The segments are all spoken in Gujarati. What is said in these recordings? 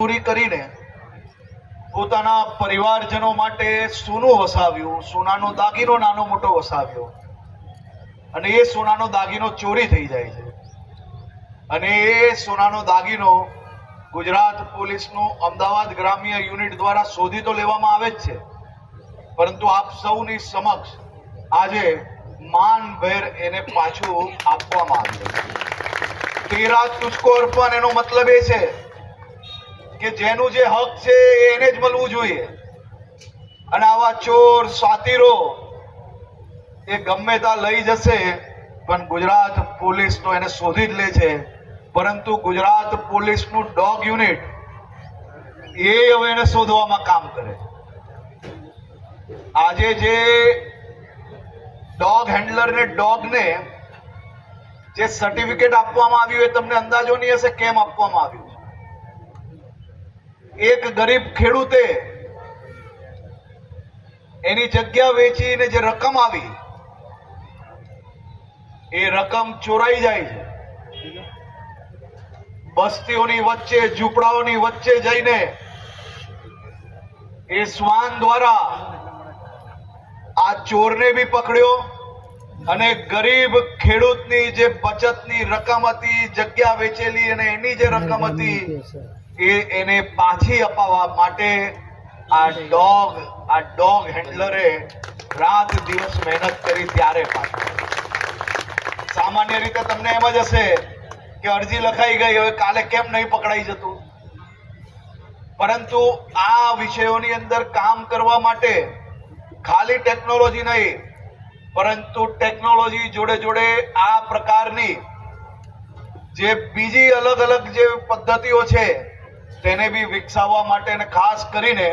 ચોરી કરીને પોતાના પરિવારજનો માટે સોનું વસાવ્યું, સોનાનો દાગીનો નાનો મોટો વસાવ્યો, અને એ સોનાનો દાગીનો ચોરી થઈ જાય છે. અને એ સોનાનો દાગીનો ગુજરાત પોલીસનું અમદાવાદ ગ્રામ્ય યુનિટ દ્વારા શોધી તો લેવામાં આવે જ છે, પરંતુ આપ સૌની સમક્ષ આજે માનભેર એને પાછું આપવામાં આવ્યું. તેરા તુજકો અર્પણ એનો મતલબ એ છે કે જેનું જે હક છે એને જ મળવું જોઈએ. અને આવા ચોર સાતીરો એ ગમે ત્યાં લઈ જશે, પણ ગુજરાત પોલીસ તો એને શોધી જ લે છે. પરંતુ ગુજરાત પોલીસનું ડોગ યુનિટ એ હવે એને શોધવામાં કામ કરે. આજે જે ડોગ હેન્ડલર ને ડોગને જે સર્ટિફિકેટ આપવામાં આવ્યું એ તમને અંદાજો નહીં હશે કેમ આપવામાં આવ્યું. એક ગરીબ ખેડૂતે એની જગ્યા વેચીને જે રકમ આવી એ રકમ ચોરાઈ જાય છે. બસ્તીઓની વચ્ચે, ઝૂંપડાઓની વચ્ચે જઈને એ શ્વાન દ્વારા આ ચોરને બી પકડ્યો અને ગરીબ ખેડૂતની જે બચતની રકમ હતી, જગ્યા વેચેલી અને એની જે રકમ હતી એને પાછી અપાવવા માટે આ ડોગ હેન્ડલરે રાત દિવસ મહેનત કરી. ત્યારે પાછું સામાન્ય રીતે તમને એમ જ હશે કે અરજી લખાઈ ગઈ, હવે કાલે કેમ નહીં પકડાઈ જતું. પરંતુ આ વિષયોની અંદર કામ કરવા માટે ખાલી ટેકનોલોજી નહીં, પરંતુ ટેકનોલોજી જોડે જોડે આ પ્રકારની જે બીજી અલગ અલગ જે પદ્ધતિઓ છે તેને બી વિકસાવવા માટે અને ખાસ કરીને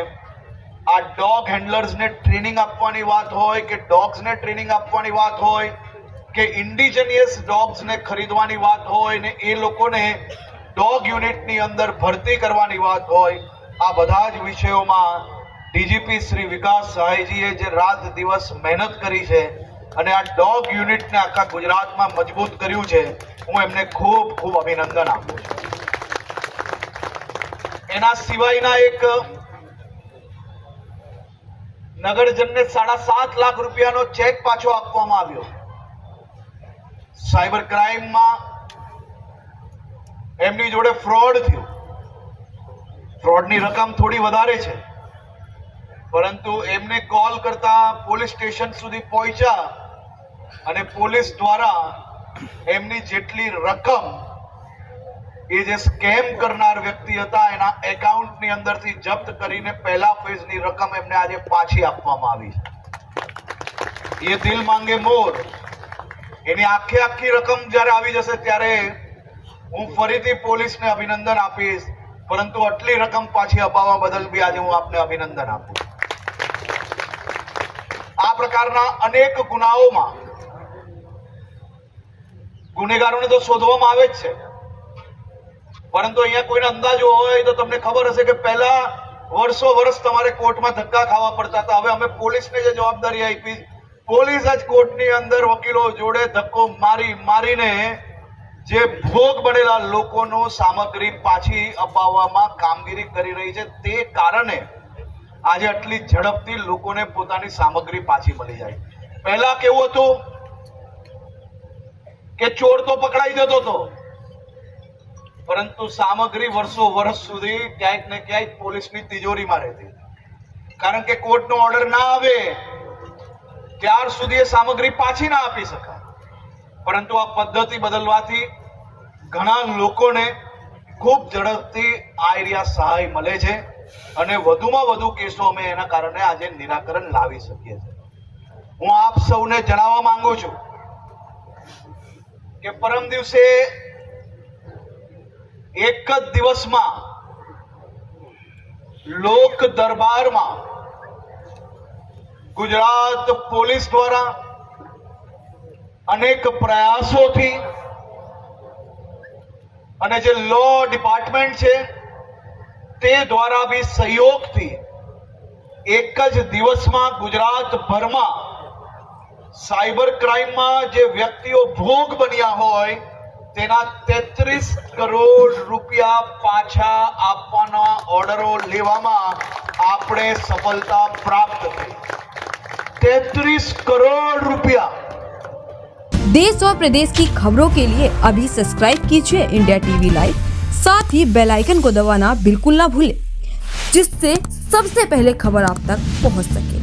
આ ડોગ હેન્ડલર્સને ટ્રેનિંગ આપવાની વાત હોય કે ડોગ્સને ટ્રેનિંગ આપવાની વાત હોય કે ઇન્ડિજિનિયસ ડોગ્સને ખરીદવાની વાત હોય ને એ લોકોને ડોગ યુનિટની અંદર ભરતી કરવાની વાત હોય, આ બધા જ વિષયોમાં ડીજીપી શ્રી વિકાસ સહાયજીએ જે રાત દિવસ મહેનત કરી છે અને આ ડોગ યુનિટને આખા ગુજરાતમાં મજબૂત કર્યું છે, હું એમને ખૂબ ખૂબ અભિનંદન આપું છું. એના સિવાયના એક નગરજનને 7.5 લાખ રૂપિયાનો ચેક પાછો આપવામાં આવ્યો. સાયબર ક્રાઇમમાં એમની જોડે ફ્રોડ થયું. ફ્રોડની રકમ થોડી વધારે છે, પરંતુ એમને કોલ કરતા પોલીસ સ્ટેશન સુધી પહોંચ્યા અને પોલીસ દ્વારા એમની જેટલી રકમ એ જે સ્કેમ કરનાર વ્યક્તિ હતા એના એકાઉન્ટની અંદરથી જપ્ત કરીને પહેલા ફેઝની રકમ એમને આજે પાછી આપવામાં આવી. એ દિલ માંગે મોર, એની આખી રકમ જ્યારે આવી જશે ત્યારે હું ફરીથી પોલીસને અભિનંદન આપીશ, પરંતુ આટલી રકમ પાછી અપાવવા બદલ બી આજે હું આપને અભિનંદન આપું. આ પ્રકારના અનેક ગુનાઓમાં ગુનેગારોને તો શોધવામાં આવે જ છે, પરંતુ અહીંયા કોઈને અંદાજો હોય તો તમને ખબર હશે કે પહેલા વર્ષો તમારે કોર્ટમાં ધક્કા ખાવા પડતા હતા. હવે અમે પોલીસને જે જવાબદારી આપી, પોલીસ જ કોર્ટની અંદર વકીલો જોડે ધક્કો મારીને જે ભોગ બનેલા લોકોનો સામગ્રી પાછી અપાવવામાં કામગીરી કરી રહી છે. તે કારણે આજે આટલી ઝડપથી લોકોને પોતાની સામગ્રી પાછી મળી જાય. પહેલા કેવું હતું કે ચોર તો પકડાઈ જતો હતો, પરંતુ સામગ્રી વર્ષો સુધી ક્યાંક ને ક્યાંક પોલીસની તિજોરીમાં રહેતી, કારણ કે કોર્ટનો ઓર્ડર ના આવે ત્યાર સુધી એ સામગ્રી પાછી ના આપી શકાય. પરંતુ આ પદ્ધતિ બદલવાથી ઘણા લોકોને ખૂબ ઝડપથી આ એરિયા સહાય મળે છે અને વધુમાં વધુ કેસો અમે એના કારણે આજે નિરાકરણ લાવી શકીએ છીએ. હું આપ સૌને જણાવવા માંગુ છું કે પરમ દિવસે એક જ દિવસમાં લોક દરબારમાં ગુજરાત પોલીસ દ્વારા અનેક પ્રયાસોથી અને જે લો ડિપાર્ટમેન્ટ છે તે દ્વારા બી સહયોગથી એક જ દિવસમાં ગુજરાતભરમાં સાયબર ક્રાઇમમાં જે વ્યક્તિઓ ભોગ બન્યા હોય તેના 33 કરોડ રૂપિયા પાછા આપવાના ઓર્ડરો લેવામાં આપણે સફળતા પ્રાપ્ત કરી। 33 करोड़ रुपया। देश और प्रदेश की खबरों के लिए अभी सब्सक्राइब कीजिए इंडिया टीवी लाइव, साथ ही बेल आइकन को दबाना बिल्कुल ना भूलें, जिससे सबसे पहले खबर आप तक पहुंच सके।